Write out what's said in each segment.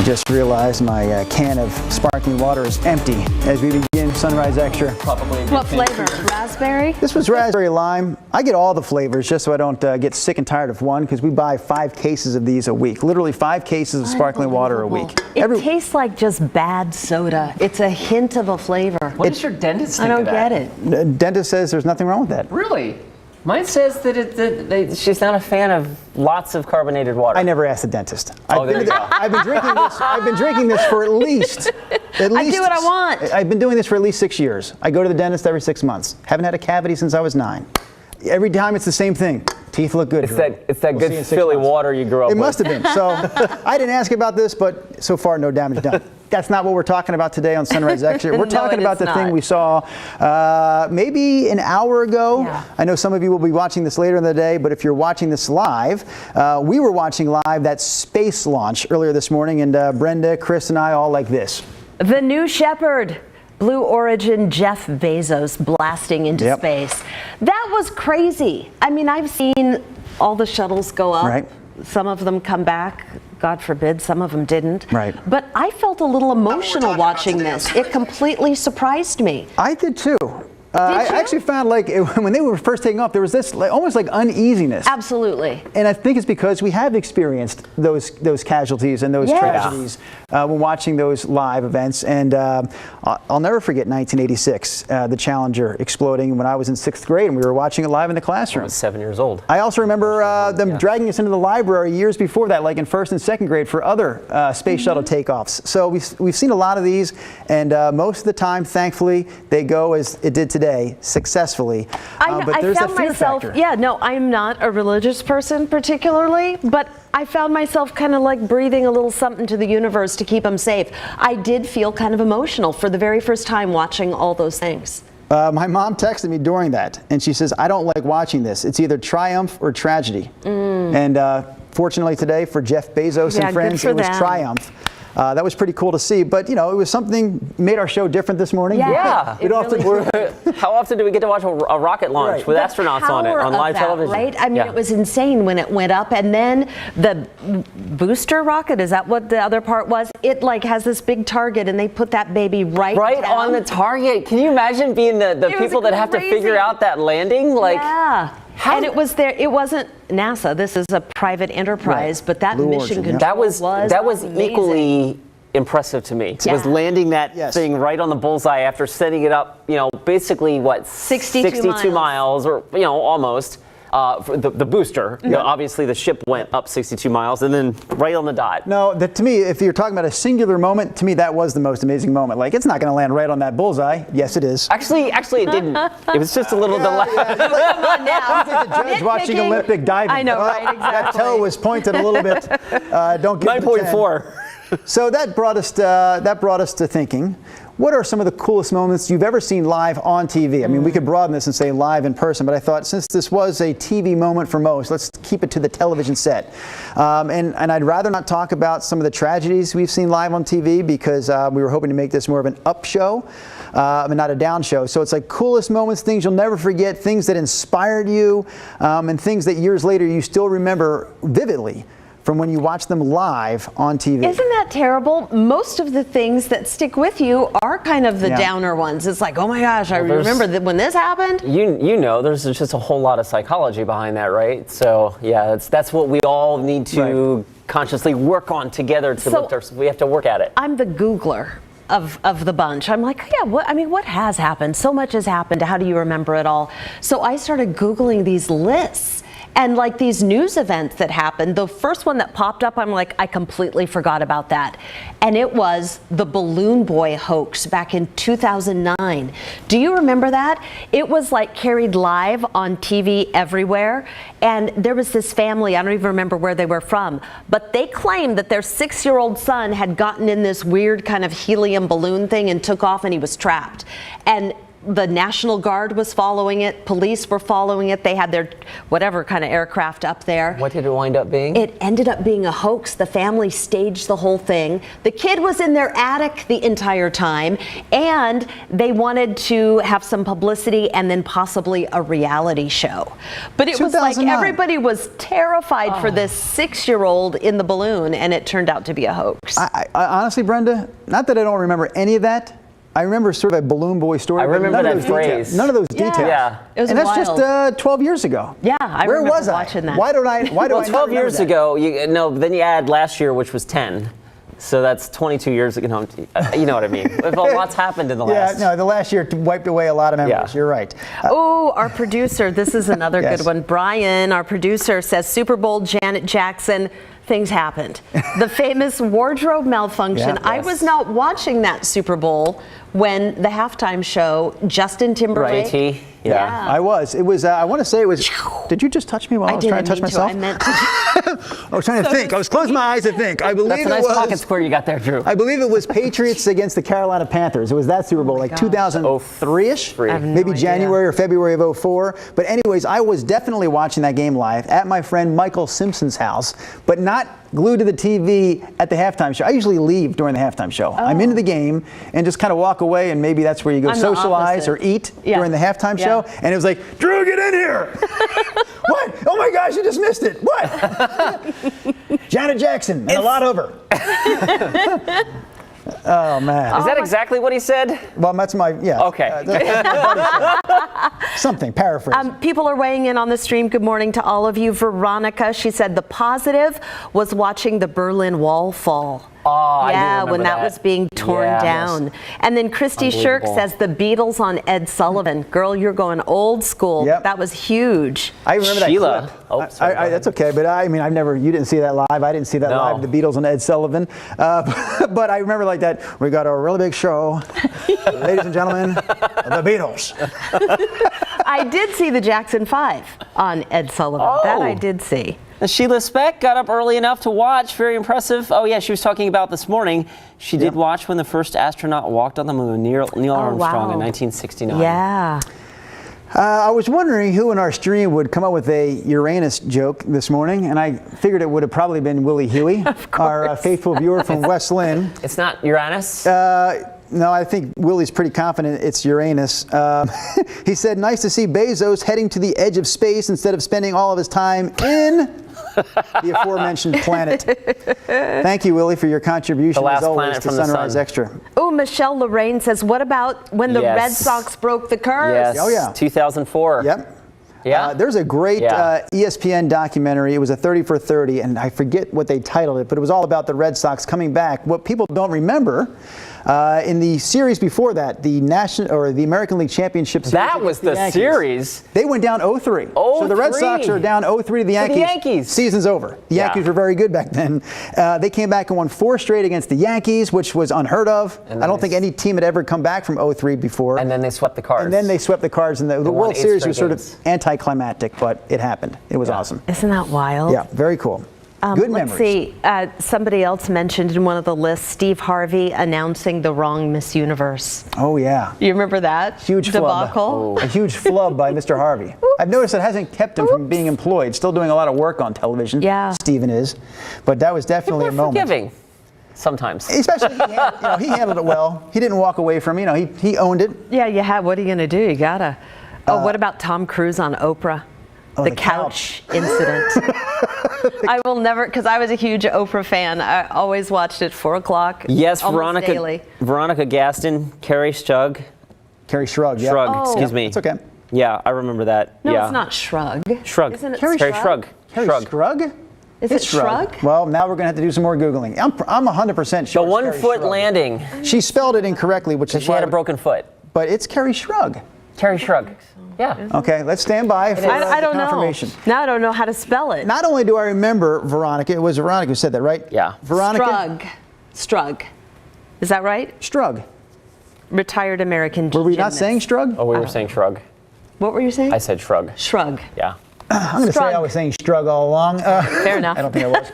Just realized my can of sparkling water is empty as we begin Sunrise Extra. Probably. What flavor? Raspberry? This was raspberry lime. I get all the flavors just so I don't get sick and tired of one, because we buy 5 cases of these a week. Literally 5 cases of sparkling water a week. It tastes like just bad soda. It's a hint of a flavor. What does your dentist think I don't of that? get it. Dentist says there's nothing wrong with that. Really? Mine says that she's not a fan of lots of carbonated water. I never asked the dentist. There you go. I've been drinking this for at least. I do what I want. I've been doing this for at least 6 years. I go to the dentist every 6 months. Haven't had a cavity since I was 9. Every time it's the same thing. Teeth look good. It's that good Philly water you grew up with. It must have been. So I didn't ask about this, but so far no damage done. That's not what we're talking about today on Sunrise Extra. We're talking about the thing we saw maybe an hour ago. Yeah. I know some of you will be watching this later in the day, but if you're watching this live, we were watching live that space launch earlier this morning, and Brenda, Chris, and I all like this. The New Shepard. Blue Origin Jeff Bezos blasting into space. That was crazy. I mean, I've seen all the shuttles go up. Right. Some of them come back. God forbid, some of them didn't. Right. But I felt a little emotional watching this. It completely surprised me. I did too. I actually found when they were first taking off, there was this almost like uneasiness. Absolutely. And I think it's because we have experienced those casualties and those tragedies when watching those live events. And I'll never forget 1986, the Challenger exploding when I was in 6th grade and we were watching it live in the classroom. I was 7 years old. I also remember them dragging us into the library years before that, like in 1st and 2nd grade for other space shuttle takeoffs. So we've seen a lot of these, and most of the time, thankfully, they go as it did today, successfully. But there's that fear factor. Yeah, no, I'm not a religious person particularly, but I found myself kind of like breathing a little something to the universe to keep them safe. I did feel kind of emotional for the very first time watching all those things. My mom texted me during that, and she says, I don't like watching this. It's either triumph or tragedy. And fortunately today, for Jeff Bezos and friends, it was triumph. That was pretty cool to see, but it was something made our show different this morning. Yeah. How often do we get to watch a rocket launch with astronauts on it on live television? Right? I mean, it was insane when it went up, and then the booster rocket, is that what the other part was? It has this big target, and they put that baby right down on the target. Can you imagine being the people that have to figure out that landing? And it was there. It wasn't NASA. This is a private enterprise, but that mission control was equally impressive to me. It was landing that thing right on the bullseye after setting it up. Basically 62 miles, or almost. For the booster, obviously the ship went up 62 miles and then right on the dot. No, to me, if you're talking about a singular moment, to me that was the most amazing moment. It's not going to land right on that bullseye. Yes, it is. Actually, it didn't. It was just a little delay. Come on now. The judge watching Olympic diving. I know, right? Exactly. That toe was pointed a little bit. Don't get 9.4. So that brought us to thinking. What are some of the coolest moments you've ever seen live on TV? I mean, we could broaden this and say live in person, but I thought since this was a TV moment for most, let's keep it to the television set. And I'd rather not talk about some of the tragedies we've seen live on TV, because we were hoping to make this more of an up show, and not a down show. So it's coolest moments, things you'll never forget, things that inspired you, and things that years later you still remember vividly from when you watch them live on TV. Isn't that terrible? Most of the things that stick with you are kind of the downer ones. It's oh my gosh, I remember that when this happened. There's just a whole lot of psychology behind that, right? So yeah, that's what we all need to consciously work on together we have to work at it. I'm the Googler of the bunch. I'm what has happened? So much has happened. How do you remember it all? So I started Googling these lists. And these news events that happened, the first one that popped up, I'm I completely forgot about that. And it was the Balloon Boy hoax back in 2009. Do you remember that? It was carried live on TV everywhere. And there was this family, I don't even remember where they were from, but they claimed that their 6-year-old son had gotten in this weird kind of helium balloon thing and took off, and he was trapped. And the National Guard was following it, police were following it. They had their whatever kind of aircraft up there. What did it wind up being? It ended up being a hoax. The family staged the whole thing. The kid was in their attic the entire time, and they wanted to have some publicity and then possibly a reality show. But it was like everybody was terrified for this 6-year-old in the balloon, and it turned out to be a hoax. I honestly, Brenda, not that I don't remember any of that. I remember sort of a balloon boy story. I remember that phrase. None of those details. Yeah. It was and that's wild. just 12 years ago. Yeah, I Where remember was watching that. Why do I Well, 12 years that? ago, then you add last year, which was 10. So that's 22 years ago. You know what I mean? Lots happened in the last. Yeah, no, the last year wiped away a lot of memories. Yeah. You're right. Oh, our producer, this is another Yes. good one. Brian, our producer, says Super Bowl Janet Jackson, things happened. The famous wardrobe malfunction. Yeah. I was not watching that Super Bowl when the halftime show, Justin Timberlake. Right. Yeah. I was. It was. I want to say it was. Did you just touch me while I was trying to touch myself? I meant to. I was trying to think. I was closing my eyes to think. I believe That's a nice pocket square you got there, Drew. I believe it was Patriots against the Carolina Panthers. It was that Super Bowl, like 2003-ish, maybe January or February of 04. But anyways, I was definitely watching that game live at my friend Michael Simpson's house, but not glued to the TV at the halftime show. I usually leave during the halftime show. I'm into the game and just kind of walk away, and maybe that's where you go socialize or eat during the halftime show. And it was like, Drew, get in here! What? Oh my gosh, you just missed it. What? Janet Jackson and a lot over. Oh man. Is that exactly what he said? Well, that's my Okay. Something paraphrase. People are weighing in on the stream. Good morning to all of you. Veronica, she said the positive was watching the Berlin Wall fall. Oh, yeah, when that was being torn down. Yes. And then Christy Shirk says the Beatles on Ed Sullivan. Girl, you're going old school. Yep. That was huge. I remember Sheila. that clip. Oh, sorry, that's okay, but I mean, you didn't see that live. I didn't see that live, the Beatles and Ed Sullivan. But I remember like that, we got a really big show. Ladies and gentlemen, the Beatles. I did see the Jackson 5 on Ed Sullivan. Oh. That I did see. Sheila Speck got up early enough to watch. Very impressive. Oh, yeah, she was talking about this morning. She did watch when the first astronaut walked on the moon, Neil Armstrong, in 1969. Yeah. I was wondering who in our stream would come up with a Uranus joke this morning, and I figured it would have probably been Willie Huey, our faithful viewer from West Lynn. It's not Uranus? No, I think Willie's pretty confident it's Uranus. He said, nice to see Bezos heading to the edge of space instead of spending all of his time in the aforementioned planet. Thank you, Willie, for your contribution, The last as always, planet to from the Sunrise sun. Extra. Oh, Michelle Lorraine says, what about when the Red Sox broke the curse? Yes. Oh, yeah. 2004. Yep. Yeah. There's a great ESPN documentary. It was a 30 for 30, and I forget what they titled it, but it was all about the Red Sox coming back. What people don't remember, in the series before that, the American League Championship Series. That was the series. They went down 0-3. So the Red Sox are down 0-3 to the Yankees. Season's over. The Yankees were very good back then. They came back and won 4 straight against the Yankees, which was unheard of. I don't think any team had ever come back from 0-3 before. And then they swept the Cards. And then they swept the Cards, and the World Series was sort of anticlimactic, but it happened. It was awesome. Isn't that wild? Yeah, very cool. Good memories. Let's see. Somebody else mentioned in one of the lists Steve Harvey announcing the wrong Miss Universe. Oh, yeah. You remember that? Huge debacle? A huge flub by Mr. Harvey. I've noticed it hasn't kept him from being employed. Still doing a lot of work on television. Yeah. Stephen is. But that was definitely a moment. Forgiving. Sometimes. Especially, he handled it well. He didn't walk away from it. He owned it. Yeah, you have. What are you going to do? You gotta. What about Tom Cruise on Oprah? The couch incident. I will never, because I was a huge Oprah fan. I always watched it 4 o'clock. Yes, daily. Veronica Gaston, Carrie Strug. Carrie Strug, yeah. Shrug, excuse me. It's okay. Yeah, I remember that. No, it's not Shrug. Shrug. Isn't it Carrie Strug. Carrie Strug? Is it Shrug? Well, now we're going to have to do some more Googling. I'm 100% sure. The 1 foot landing. She spelled it incorrectly, which is She had a broken foot. But it's Carrie Strug. Carrie Strug. Yeah. Okay, let's stand by for I don't confirmation. know. Now I don't know how to spell it. Not only do I remember Veronica, it was Veronica who said that, right? Yeah. Veronica. Strug. Is that right? Strug. Retired American Were we not gymnast. saying Strug? Oh, we were saying Shrug. What were you saying? I said Shrug. Shrug. Yeah. I'm going to say I was saying Strug all along. Fair enough. I don't think I was.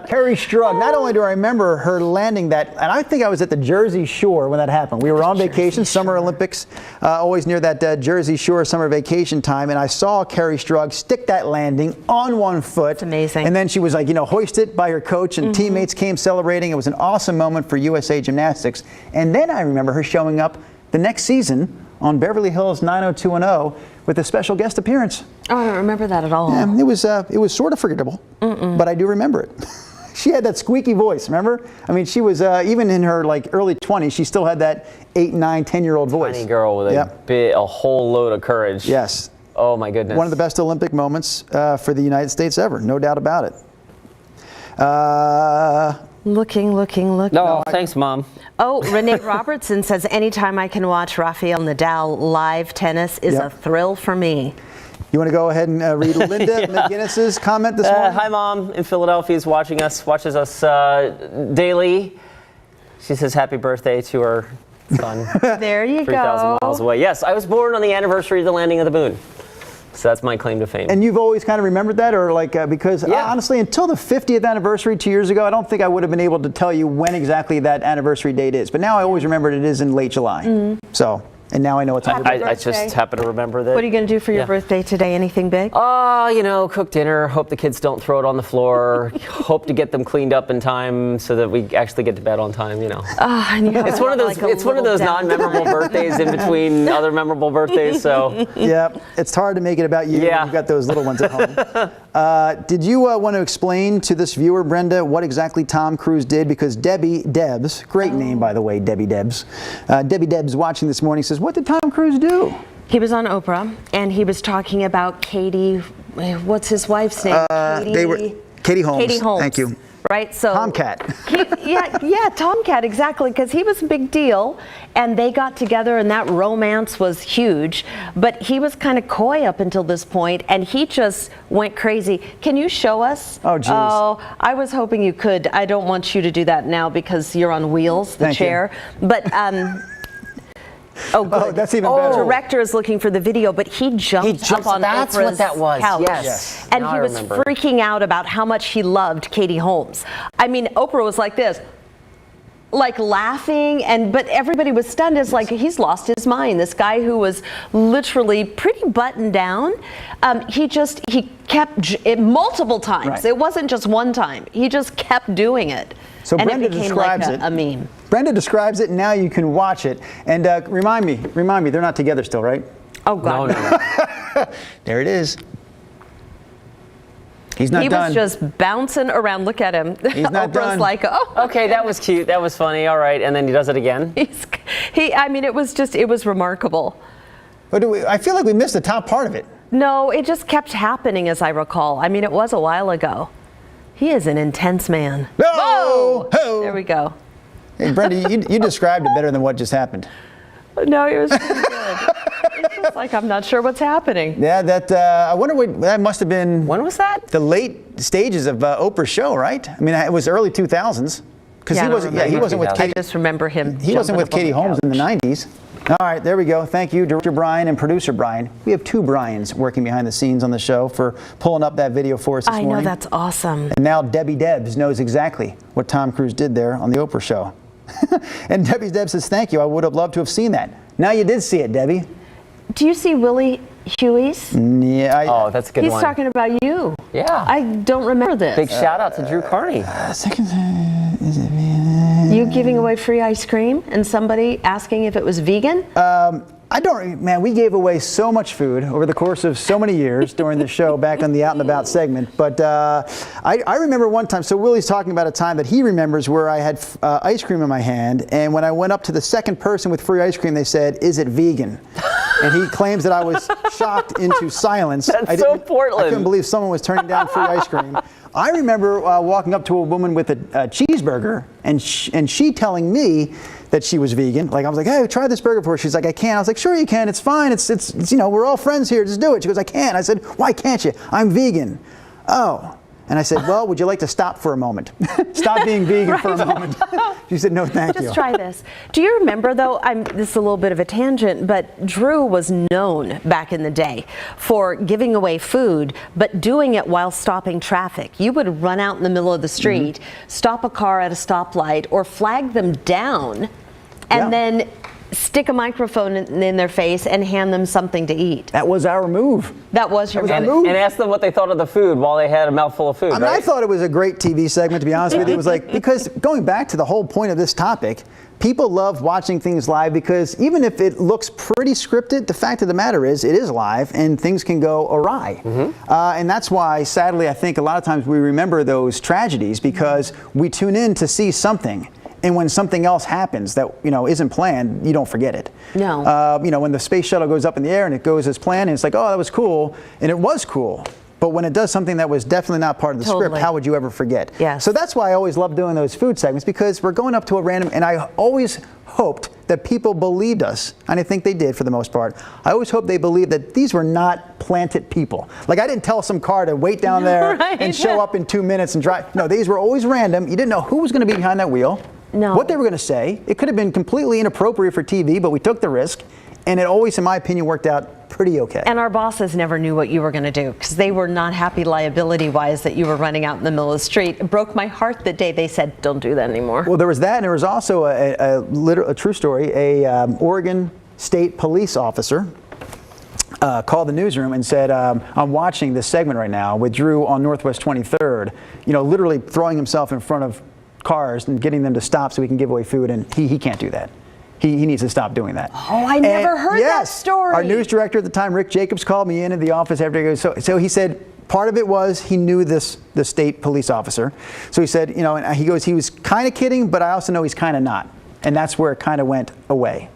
Kerri Strug, not only do I remember her landing that, and I think I was at the Jersey Shore when that happened. We were on vacation, Summer Olympics, always near that Jersey Shore summer vacation time, and I saw Kerri Strug stick that landing on one foot. It's amazing. And then she was like, hoisted by her coach, and teammates came celebrating. It was an awesome moment for USA Gymnastics. And then I remember her showing up the next season on Beverly Hills 90210 with a special guest appearance. Oh, I don't remember that at all. Yeah, it was sort of forgettable, but I do remember it. She had that squeaky voice, remember? I mean, she was, even in her early 20s, she still had that 8, 9, 10-year-old voice. Tiny girl with a whole load of courage. Yes. Oh, my goodness. One of the best Olympic moments for the United States ever, no doubt about it. Looking. No, thanks, Mom. Oh, Renee Robertson says, anytime I can watch Rafael Nadal live tennis is a thrill for me. You want to go ahead and read Linda McGinnis's comment this morning? Hi, Mom. In Philadelphia is watches us daily. She says happy birthday to her son. There you 3,000 go. miles away. Yes, I was born on the anniversary of the landing of the moon. So that's my claim to fame. And you've always kind of remembered that, or because honestly, until the 50th anniversary 2 years ago, I don't think I would have been able to tell you when exactly that anniversary date is. But now I always remember it is in late July. So, and now I know it's on your birthday. I just happen to remember that. What are you going to do for your birthday today? Anything big? Cook dinner. Hope the kids don't throw it on the floor. Hope to get them cleaned up in time so that we actually get to bed on time. It's one of those. It's one of those non-memorable birthdays in between other memorable birthdays. So yeah, it's hard to make it about you. Yeah. You've got those little ones at home. Did you want to explain to this viewer, Brenda, what exactly Tom Cruise did? Because Debbie Debs, great name by the way, Debbie Debs. Debbie Debs watching this morning says, what did Tom Cruise do? He was on Oprah, and he was talking about Katie. What's his wife's name? Katie Holmes. Katie Holmes. Thank you. Right, so Tomcat. Tomcat, exactly, because he was a big deal, and they got together, and that romance was huge. But he was kind of coy up until this point, and he just went crazy. Can you show us? Oh, geez. Oh, I was hoping you could. I don't want you to do that now because you're on wheels, the Thank chair. You. But oh, good. Oh, that's even better. The director is looking for the video, but he jumped up on That's Oprah's what that was. couch. Yes. And Now he I was remember. freaking out about how much he loved Katie Holmes. I mean, Oprah was like this, like laughing, but everybody was stunned as he's lost his mind. This guy who was literally pretty buttoned down, he kept it multiple times. Right. It wasn't just one time. He just kept doing it. So and Brenda it became describes like a meme. Brenda describes it, and now you can watch it. And remind me, they're not together still, right? Oh, God. No. There it is. He's not done. He was just bouncing around. Look at him. He's not Oprah's done. like, oh. Okay, that was cute. That was funny. All right, and then he does it again. It was remarkable. But I feel like we missed the top part of it. No, it just kept happening, as I recall. I mean, it was a while ago. He is an intense man. No! Whoa! There we go. Hey, Brenda, you described it better than what just happened. No, it was pretty good. It's just like, I'm not sure what's happening. Yeah, I wonder what that must have been. When was that? The late stages of Oprah's show, right? I mean, it was early 2000s. Because he wasn't with Katie. I just remember him. He wasn't with Katie Holmes in the 90s. All right, there we go. Thank you, Director Brian and Producer Brian. We have two Brians working behind the scenes on the show for pulling up that video for us this morning. I know, that's awesome. And now Debbie Debs knows exactly what Tom Cruise did there on the Oprah show. And Debbie Debs says, thank you. I would have loved to have seen that. Now you did see it, Debbie. Do you see Willie Huey's? Yeah. That's a good one. He's talking about you. Yeah. I don't remember this. Big shout out to Drew Carney. You giving away free ice cream and somebody asking if it was vegan? Man, we gave away so much food over the course of so many years during the show back on the Out and About segment. But I remember one time, so Willie's talking about a time that he remembers where I had ice cream in my hand. And when I went up to the second person with free ice cream, they said, is it vegan? And he claims that I was shocked into silence. That's so Portland. I couldn't believe someone was turning down free ice cream. I remember walking up to a woman with a cheeseburger and she telling me that she was vegan. Like I was like, hey, try this burger for her. She's like, I can't. I was like, sure you can. It's fine. It's we're all friends here. Just do it. She goes, I can't. I said, why can't you? I'm vegan. Oh. And I said, well, would you like to stop for a moment? Stop being vegan for a moment. She said, no, thank you. Just try this. Do you remember, though, this is a little bit of a tangent, but Drew was known back in the day for giving away food, but doing it while stopping traffic. You would run out in the middle of the street, stop a car at a stoplight, or flag them down, and then stick a microphone in their face and hand them something to eat. That was our move. That was your move. And ask them what they thought of the food while they had a mouthful of food. I mean, I thought it was a great TV segment, to be honest with you. It was like, because going back to the whole point of this topic, people love watching things live because even if it looks pretty scripted, the fact of the matter is it is live and things can go awry. And that's why, sadly, I think a lot of times we remember those tragedies because we tune in to see something. And when something else happens that isn't planned, you don't forget it. No. When the space shuttle goes up in the air and it goes as planned, and it's like, oh, that was cool, and it was cool. But when it does something that was definitely not part of the script, how would you ever forget? Yes. So that's why I always love doing those food segments, because we're going up to a random, and I always hoped that people believed us, and I think they did for the most part. I always hoped they believed that these were not planted people. Like, I didn't tell some car to wait down there and show up in 2 minutes and drive. No, these were always random. You didn't know who was going to be behind that wheel. No. What they were going to say. It could have been completely inappropriate for TV, but we took the risk, and it always, in my opinion, worked out pretty okay. And our bosses never knew what you were going to do because they were not happy liability-wise that you were running out in the middle of the street. It broke my heart the day they said, don't do that anymore. Well, there was that, and there was also a true story. Oregon State police officer called the newsroom and said, I'm watching this segment right now with Drew on Northwest 23rd, literally throwing himself in front of cars and getting them to stop so we can give away food, and he can't do that. He needs to stop doing that. Oh, I never heard that story. Our news director at the time, Rick Jacobs, called me into the office after he goes, so he said part of it was he knew the state police officer. So he said, and he goes, he was kind of kidding, but I also know he's kind of not. And that's where it kind of went away.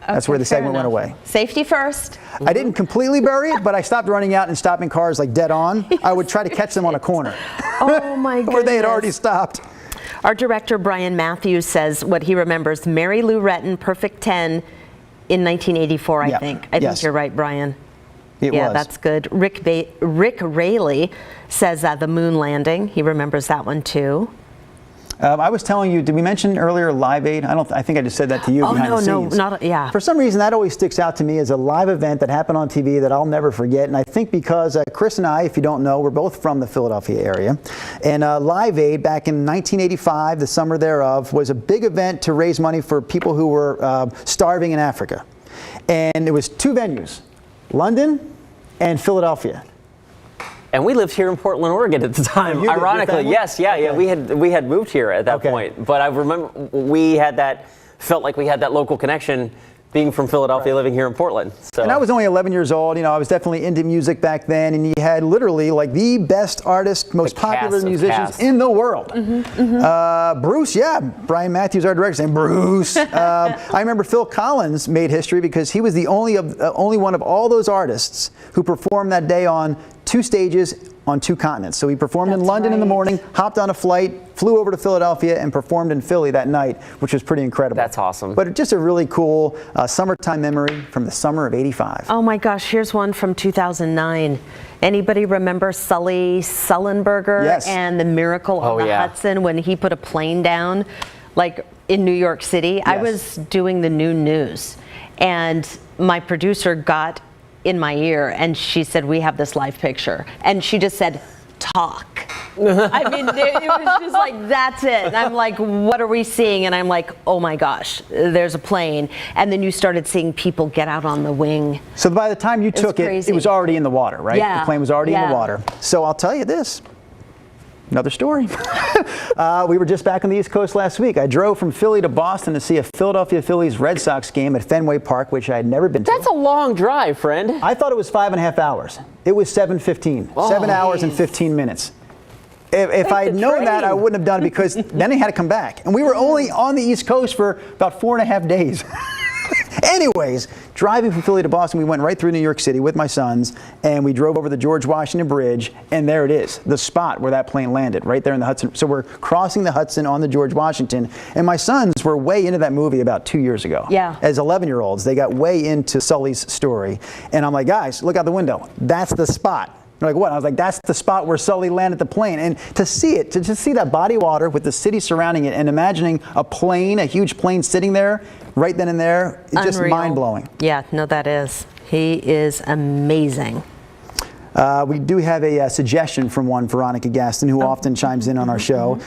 That's where the segment went away. Safety first. I didn't completely bury it, but I stopped running out and stopping cars like dead on. I would try to catch them on a corner. Oh my goodness. Where they had already stopped. Our director, Brian Matthews, says what he remembers, Mary Lou Retton, Perfect 10 in 1984, I think. I think you're right, Brian. It was. That's good. Rick Raley says the moon landing. He remembers that one too. I was telling you, did we mention earlier Live Aid? I think I just said that to you behind the scenes. Yeah. For some reason, that always sticks out to me as a live event that happened on TV that I'll never forget. And I think because Chris and I, if you don't know, we're both from the Philadelphia area. And Live Aid back in 1985, the summer thereof, was a big event to raise money for people who were starving in Africa. And it was 2 venues, London and Philadelphia. And we lived here in Portland, Oregon at the time. Ironically, yes, yeah. We had moved here at that point. But I remember felt like we had that local connection being from Philadelphia, living here in Portland. So. And I was only 11 years old. I was definitely into music back then. And you had literally like the best artists, most popular musicians in the world. Bruce, Brian Matthews, our director, saying Bruce. I remember Phil Collins made history because he was the only one of all those artists who performed that day on 2 stages on 2 continents. So he performed in London in the morning, hopped on a flight, flew over to Philadelphia, and performed in Philly that night, which was pretty incredible. That's awesome. But just a really cool summertime memory from the summer of '85. Oh my gosh, here's one from 2009. Anybody remember Sully Sullenberger and the miracle on the Hudson when he put a plane down, like in New York City? I was doing the noon news, and my producer got in my ear and she said, we have this live picture, and she just said, talk. I mean, it was just like, that's it. And I'm like, what are we seeing? And I'm like, oh my gosh, there's a plane. And then you started seeing people get out on the wing. So by the time you took it, it was already in the water, right? Yeah. The plane was already in the water. So I'll tell you this. Another story. We were just back on the East Coast last week. I drove from Philly to Boston to see a Philadelphia Phillies Red Sox game at Fenway Park, which I had never been to. That's a long drive, friend. I thought it was 5.5 hours. It was 7:15. 7 hours and 15 minutes. If I had known that, I wouldn't have done it because then I had to come back. And we were only on the East Coast for about 4.5 days. Anyways, driving from Philly to Boston, we went right through New York City with my sons, and we drove over the George Washington Bridge, and there it is, the spot where that plane landed, right there in the Hudson. So we're crossing the Hudson on the George Washington, and my sons were way into that movie about 2 years ago. Yeah. As 11-year-olds, they got way into Sully's story, and I'm like, guys, look out the window. That's the spot. They're like, what? I was like, that's the spot where Sully landed the plane. And to see it, to just see that body of water with the city surrounding it and imagining a plane, a huge plane sitting there right then and there, it's just mind-blowing. Yeah, no, that is. He is amazing. We do have a suggestion from one Veronica Gaston, who often chimes in on our show.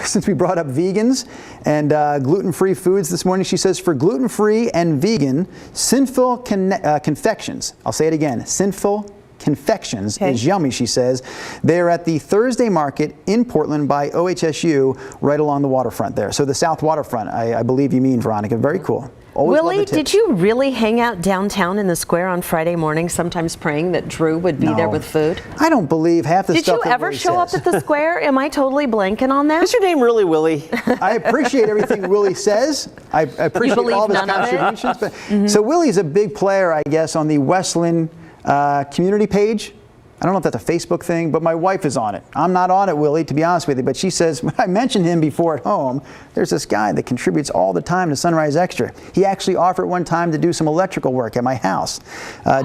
Since we brought up vegans and gluten-free foods this morning, she says, for gluten-free and vegan, sinful confections, I'll say it again, sinful confections is yummy, she says. They're at the Thursday Market in Portland by OHSU, right along the waterfront there. So the South Waterfront, I believe you mean, Veronica. Very cool. Always Willie, did you really hang out downtown in the square on Friday morning, sometimes praying that Drew would be there with food? I don't believe half the stuff Did you ever show up at the square? Am I totally blanking on that? Is your name really Willie? I appreciate everything Willie says. I appreciate all of his contributions. But, so Willie's a big player, I guess, on the Westland community page. I don't know if that's a Facebook thing, but my wife is on it. I'm not on it, Willie, to be honest with you. But she says, when I mentioned him before at home, there's this guy that contributes all the time to Sunrise Extra. He actually offered one time to do some electrical work at my house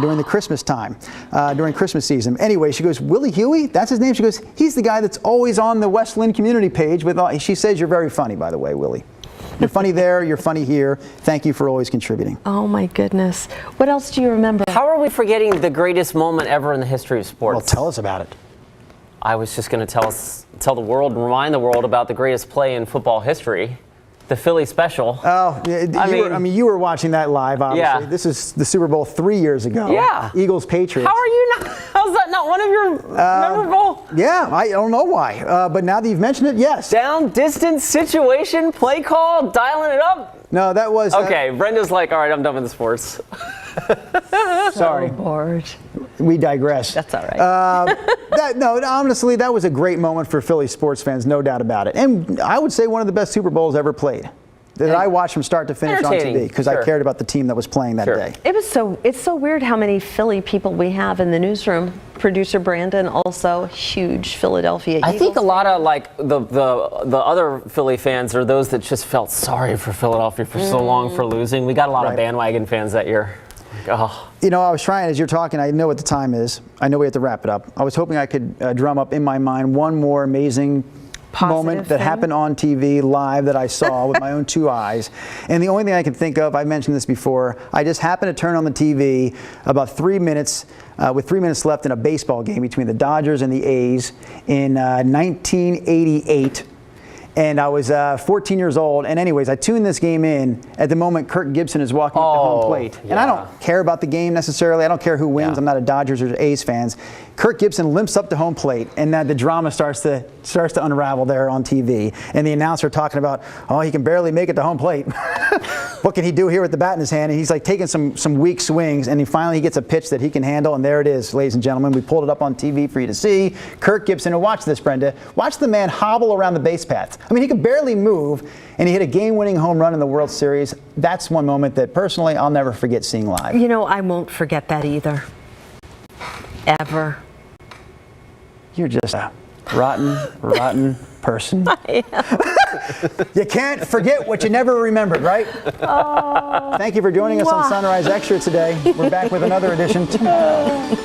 during the Christmas time, during Christmas season. Anyway, she goes, Willie Huey? That's his name? She goes, he's the guy that's always on the Westland community page. She says you're very funny, by the way, Willie. You're funny there, you're funny here. Thank you for always contributing. Oh my goodness. What else do you remember? How are we forgetting the greatest moment ever in the history of sports? Well, tell us about it. I was just going to tell the world, remind the world about the greatest play in football history, the Philly special. Oh, you were watching that live, obviously. Yeah. This is the Super Bowl 3 years ago. Yeah. Eagles Patriots. How are you not? How's that not one of your memorable? Yeah, I don't know why, but now that you've mentioned it, yes. Down, distance, situation, play call, dialing it up. No, that was okay. Brenda's like, all right, I'm done with the sports. Sorry. So bored. We digress. That's all right. Honestly, that was a great moment for Philly sports fans, no doubt about it. And I would say one of the best Super Bowls ever played. That I watched from start to finish on TV because I cared about the team that was playing that day. It's so weird how many Philly people we have in the newsroom. Producer Brandon, also huge Philadelphia Eagles. I think a lot of like the other Philly fans are those that just felt sorry for Philadelphia for so long for losing. We got a lot of bandwagon fans that year. You know, I was trying, as you're talking, I know what the time is. I know we have to wrap it up. I was hoping I could drum up in my mind one more amazing moment that happened on TV live that I saw with my own 2 eyes. And the only thing I can think of, I mentioned this before, I just happened to turn on the TV about 3 minutes, with 3 minutes left in a baseball game between the Dodgers and the A's in 1988. And I was 14 years old. And anyways, I tuned this game in at the moment Kirk Gibson is walking up the home plate. And I don't care about the game necessarily. I don't care who wins. I'm not a Dodgers or A's fan. Kirk Gibson limps up to home plate, and the drama starts to unravel there on TV. And the announcer talking about, oh, he can barely make it to home plate. What can he do here with the bat in his hand? And he's like taking some weak swings, and he finally gets a pitch that he can handle. And there it is, ladies and gentlemen. We pulled it up on TV for you to see. Kirk Gibson, and watch this, Brenda. Watch the man hobble around the base paths. I mean, he could barely move, and he hit a game-winning home run in the World Series. That's one moment that, personally, I'll never forget seeing live. You know, I won't forget that either. Ever. You're just a rotten person. I am. You can't forget what you never remembered, right? Oh, Thank you for joining us on Sunrise Extra today. We're back with another edition tomorrow.